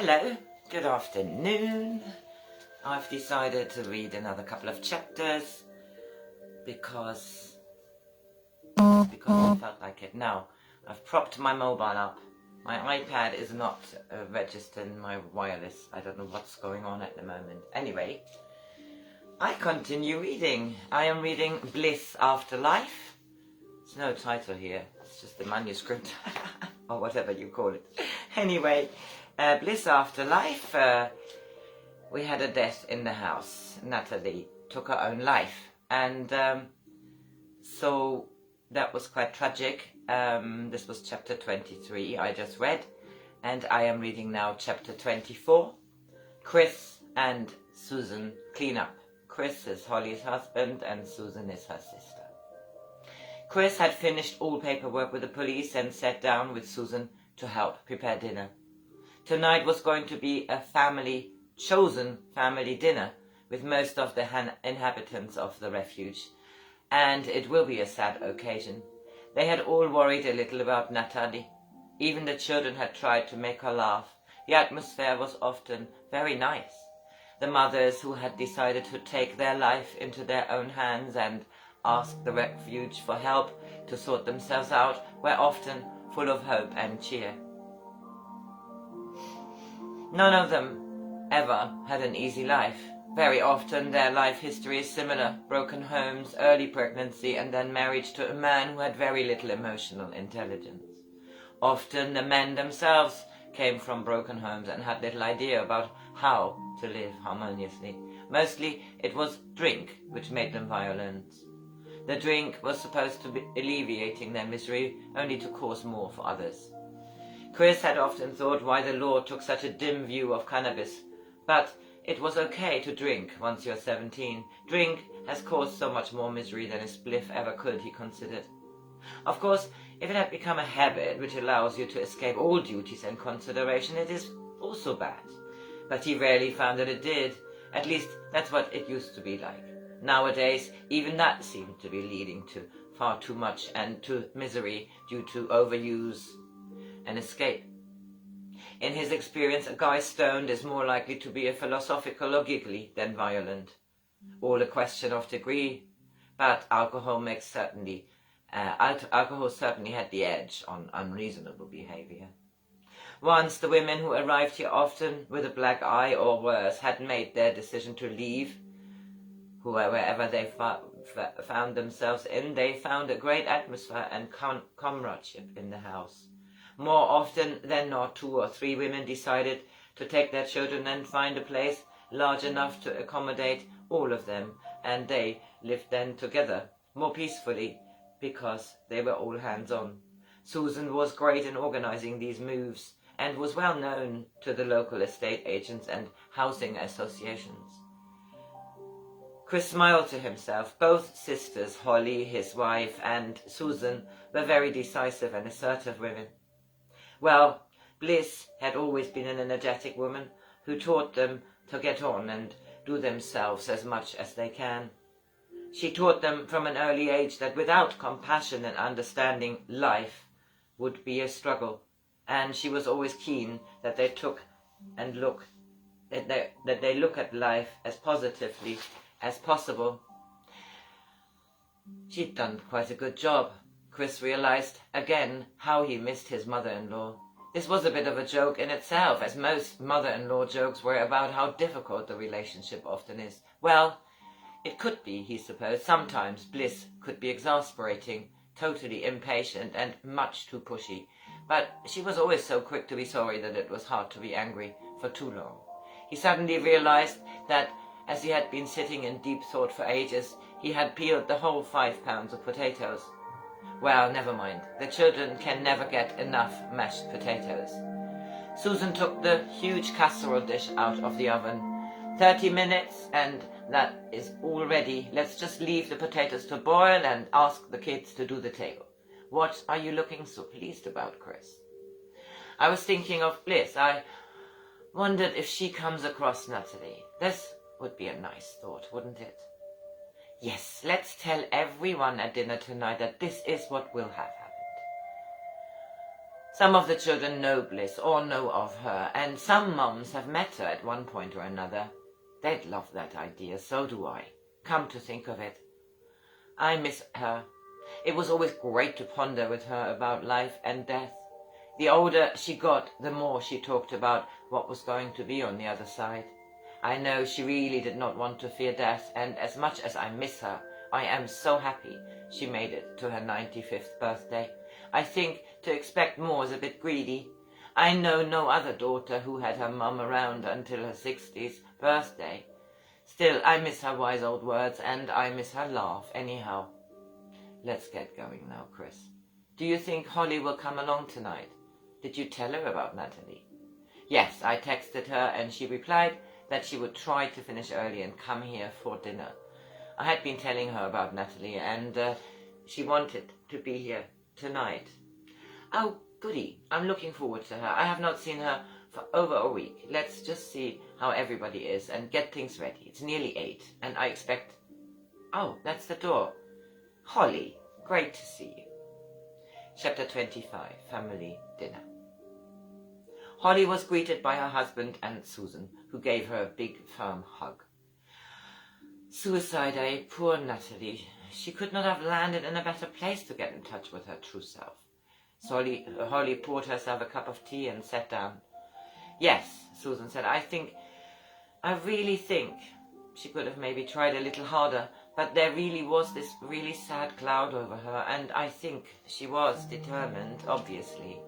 Hello, good afternoon. I've decided to read another couple of chapters because I felt like it. Now, I've propped my mobile up. My iPad is not registered in my wireless. I don't know what's going on at the moment. Anyway, I continue reading. I am reading BLISS, Afterlife. There's no title here. It's just the manuscript or whatever you call it. Anyway, BLISS, Afterlife. We had a death in the house. Natalie took her own life, and so that was quite tragic. This was chapter 23 I just read, and I am reading now chapter 24. Chris and Susan clean up. Chris is Holly's husband and Susan is her sister. Chris had finished all paperwork with the police and sat down with Susan to help prepare dinner. Tonight was going to be a chosen family dinner with most of the inhabitants of the refuge, and it will be a sad occasion. They had all worried a little about Natalie. Even the children had tried to make her laugh. The atmosphere was often very nice. The mothers who had decided to take their life into their own hands and ask the refuge for help to sort themselves out were often full of hope and cheer. None of them ever had an easy life. Very often their life history is similar: broken homes, early pregnancy, and then marriage to a man who had very little emotional intelligence. Often the men themselves came from broken homes and had little idea about how to live harmoniously. Mostly it was drink which made them violent. The drink was supposed to be alleviating their misery, only to cause more for others. Chris had often thought why the law took such a dim view of cannabis, but it was okay to drink once you're 17. Drink has caused so much more misery than a spliff ever could, he considered. Of course, if it had become a habit which allows you to escape all duties and consideration, it is also bad. But he rarely found that it did. At least that's what it used to be like. Nowadays, even that seemed to be leading to far too much and to misery due to overuse and escape. In his experience, a guy stoned is more likely to be a philosophical or giggly than violent. All a question of degree, but alcohol certainly had the edge on unreasonable behavior. Once the women who arrived here, often with a black eye or worse, had made their decision to leave, wherever they found themselves in, they found a great atmosphere and comradeship in the house. More often than not, 2 or 3 women decided to take their children and find a place large enough to accommodate all of them, and they lived then together, more peacefully, because they were all hands-on. Susan was great in organizing these moves, and was well known to the local estate agents and housing associations. Chris smiled to himself. Both sisters, Holly, his wife, and Susan, were very decisive and assertive women. Well, Bliss had always been an energetic woman who taught them to get on and do themselves as much as they can. She taught them from an early age that without compassion and understanding, life would be a struggle, and she was always keen that they look at life as positively as possible. She'd done quite a good job. Chris realized again how he missed his mother-in-law. This was a bit of a joke in itself, as most mother-in-law jokes were about how difficult the relationship often is. Well, it could be, he supposed. Sometimes Bliss could be exasperating, totally impatient, and much too pushy. But she was always so quick to be sorry that it was hard to be angry for too long. He suddenly realized that, as he had been sitting in deep thought for ages, he had peeled the whole 5 pounds of potatoes. Well, never mind. The children can never get enough mashed potatoes. Susan took the huge casserole dish out of the oven. 30 minutes and that is all ready. Let's just leave the potatoes to boil and ask the kids to do the table. What are you looking so pleased about, Chris? I was thinking of Bliss. I wondered if she comes across Natalie. This would be a nice thought, wouldn't it? Yes, let's tell everyone at dinner tonight that this is what will have happened. Some of the children know Bliss or know of her, and some mums have met her at one point or another. They'd love that idea, so do I. Come to think of it. I miss her. It was always great to ponder with her about life and death. The older she got, the more she talked about what was going to be on the other side. I know she really did not want to fear death, and as much as I miss her, I am so happy she made it to her 95th birthday. I think to expect more is a bit greedy. I know no other daughter who had her mum around until her 60th birthday. Still, I miss her wise old words, and I miss her laugh anyhow. Let's get going now, Chris. Do you think Holly will come along tonight? Did you tell her about Natalie? Yes, I texted her, and she replied that she would try to finish early and come here for dinner. I had been telling her about Natalie, and she wanted to be here tonight. Oh, goody. I'm looking forward to her. I have not seen her for over a week. Let's just see how everybody is and get things ready. It's nearly 8, and I expect... Oh, that's the door. Holly, great to see you. Chapter 25, Family Dinner. Holly was greeted by her husband and Susan, who gave her a big, firm hug. Suicide, eh? Poor Natalie. She could not have landed in a better place to get in touch with her true self. Holly poured herself a cup of tea and sat down. Yes, Susan said, I really think she could have maybe tried a little harder, but there really was this really sad cloud over her, and I think she was determined, obviously.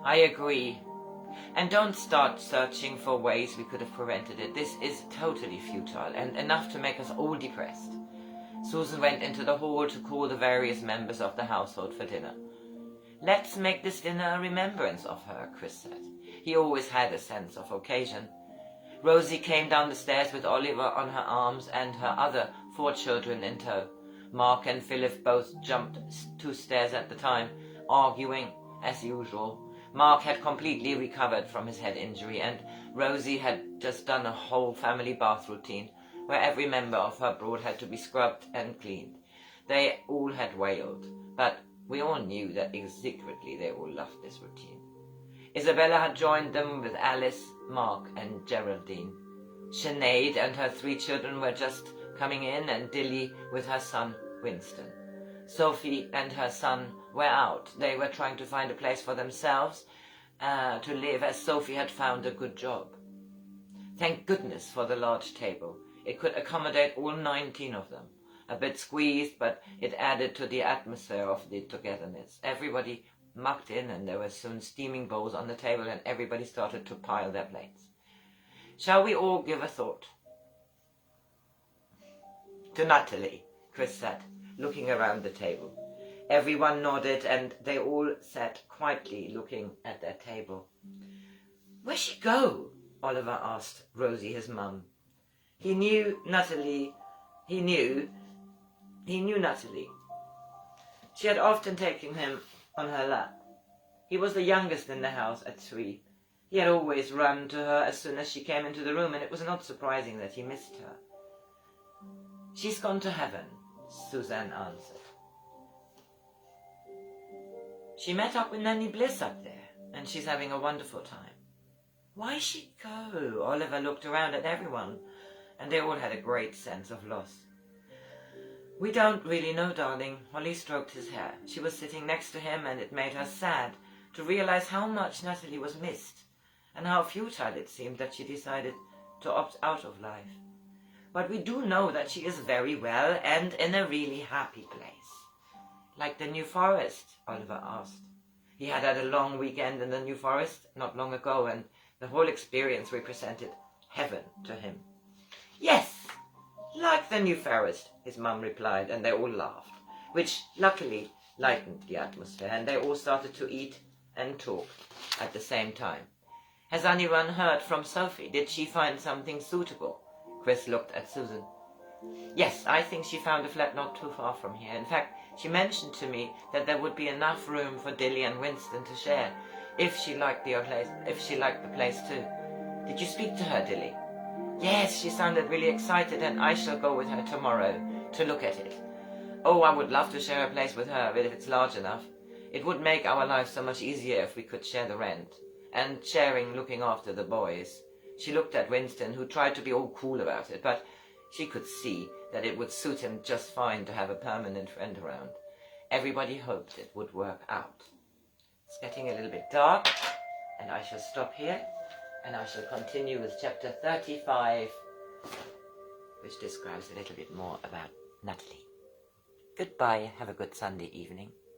I agree. And don't start searching for ways we could have prevented it. This is totally futile and enough to make us all depressed. Susan went into the hall to call the various members of the household for dinner. Let's make this dinner a remembrance of her, Chris said. He always had a sense of occasion. Rosie came down the stairs with Oliver on her arms and her other 4 children in tow. Mark and Philip both jumped 2 stairs at the time, arguing as usual. Mark had completely recovered from his head injury, and Rosie had just done a whole family bath routine where every member of her brood had to be scrubbed and cleaned. They all had wailed, but we all knew that secretly they all loved this routine. Isabella had joined them with Alice, Mark, and Geraldine. Sinead and her 3 children were just coming in, and Dilly with her son, Winston. Sophie and her son were out. They were trying to find a place for themselves to live, as Sophie had found a good job. Thank goodness for the large table. It could accommodate all 19 of them. A bit squeezed, but it added to the atmosphere of the togetherness. Everybody mucked in, and there were soon steaming bowls on the table, and everybody started to pile their plates. Shall we all give a thought? To Natalie, Chris said, looking around the table. Everyone nodded, and they all sat quietly looking at their table. Where'd she go? Oliver asked Rosie, his mum. He knew Natalie. She had often taken him on her lap. He was the youngest in the house at 3. He had always run to her as soon as she came into the room, and it was not surprising that he missed her. She's gone to heaven, Suzanne answered. She met up with Nanny Bliss up there, and she's having a wonderful time. Why'd she go? Oliver looked around at everyone, and they all had a great sense of loss. We don't really know, darling. Holly stroked his hair. She was sitting next to him, and it made her sad to realize how much Natalie was missed, and how futile it seemed that she decided to opt out of life. But we do know that she is very well and in a really happy place. Like the New Forest? Oliver asked. He had a long weekend in the New Forest not long ago, and the whole experience represented heaven to him. Yes, like the New Forest, his mum replied, and they all laughed, which luckily lightened the atmosphere, and they all started to eat and talk at the same time. Has anyone heard from Sophie? Did she find something suitable? Chris looked at Susan. Yes, I think she found a flat not too far from here. In fact, she mentioned to me that there would be enough room for Dilly and Winston to share, if she liked the place too. Did you speak to her, Dilly? Yes, she sounded really excited, and I shall go with her tomorrow to look at it. Oh, I would love to share a place with her if it's large enough. It would make our life so much easier if we could share the rent. And sharing looking after the boys. She looked at Winston, who tried to be all cool about it, but she could see that it would suit him just fine to have a permanent friend around. Everybody hoped it would work out. It's getting a little bit dark, and I shall stop here, and I shall continue with chapter 35, which describes a little bit more about Natalie. Goodbye, have a good Sunday evening.